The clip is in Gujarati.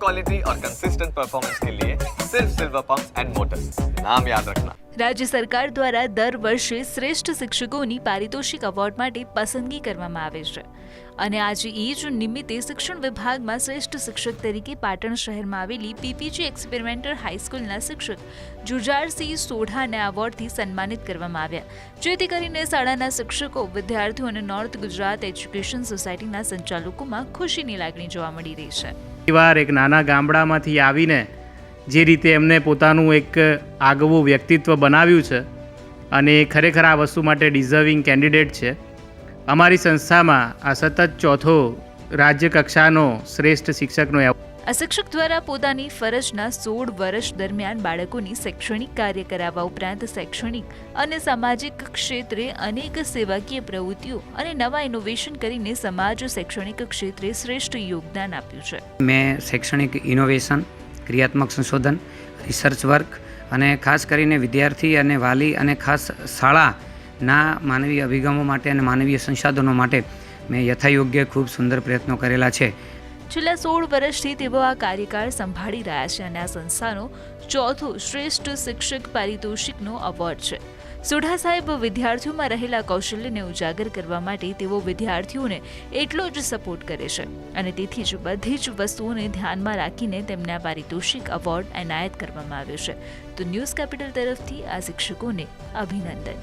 क्वालिटी और कंसिस्टेंट परफॉर्मेंस के लिए सिर्फ सिल्वर पंप्स एंड मोटर्स, नाम याद रखना। રાજ્ય સરકાર દ્વારા દર વર્ષે શ્રેષ્ઠ શિક્ષકોની પારિતોષિક એવોર્ડ માટે પસંદગી કરવામાં આવે છે અને આજે એ જ નિમિત્તે શિક્ષણ વિભાગમાં શ્રેષ્ઠ શિક્ષક તરીકે પાટણ શહેરમાં આવેલી પીપીજી એક્સપેરિમેન્ટલ હાઈસ્કૂલના શિક્ષક જુજારસિંહ સોઢાને એવોર્ડથી સન્માનિત કરવામાં આવ્યા, જેથી કરીને શાળાના શિક્ષકો, વિદ્યાર્થીઓ અને નોર્થ ગુજરાત એજ્યુકેશન સોસાયટીના સંચાલકોમાં ખુશીની લાગણી જોવા મળી રહી છે। વાર એક નાના ગામડામાંથી આવીને જે રીતે એમને પોતાનું એક આગવું વ્યક્તિત્વ બનાવ્યું છે અને ખરેખર આ વસ્તુ માટે ડિઝર્વિંગ કેન્ડિડેટ છે। અમારી સંસ્થામાં આ સતત ચોથો રાજ્ય કક્ષાનો શ્રેષ્ઠ શિક્ષકનો એવોર્ડ। આ શિક્ષક દ્વારા પોતાની ફરજના 16 વર્ષ દરમિયાન બાળકોની શૈક્ષણિક કાર્ય કરાવવા ઉપરાંત શૈક્ષણિક અને સામાજિક ક્ષેત્રે અનેક સેવાકીય પ્રવૃત્તિઓ અને નવા ઇનોવેશન કરીને સમાજ શૈક્ષણિક ક્ષેત્રે શ્રેષ્ઠ યોગદાન આપ્યું છે। મેં શૈક્ષણિક ઇનોવેશન, ક્રિયાત્મક સંશોધન, રિસર્ચ વર્ક અને ખાસ કરીને વિદ્યાર્થી અને વાલી અને ખાસ શાળાના માનવીય અભિગમો માટે અને માનવીય સંસાધનો માટે મેં યથાયોગ્ય ખૂબ સુંદર પ્રયત્નો કરેલા છે। છેલ્લા 16 વર્ષથી તેઓ આ કાર્યકાળ સંભાળી રહ્યા છે અને આ સંસ્થાનો ચોથો શ્રેષ્ઠ શિક્ષક પારિતોષિકનો એવોર્ડ છે। સોઢા સાહેબ વિદ્યાર્થીઓમાં રહેલા કૌશલ્યને ઉજાગર કરવા માટે તેઓ વિદ્યાર્થીઓને એટલો જ સપોર્ટ કરે છે અને તેથી જ બધી જ વસ્તુઓને ધ્યાનમાં રાખીને તેમને આ પારિતોષિક એવોર્ડ એનાયત કરવામાં આવ્યો છે। તો ન્યૂઝ કેપિટલ તરફથી આ શિક્ષકોને અભિનંદન।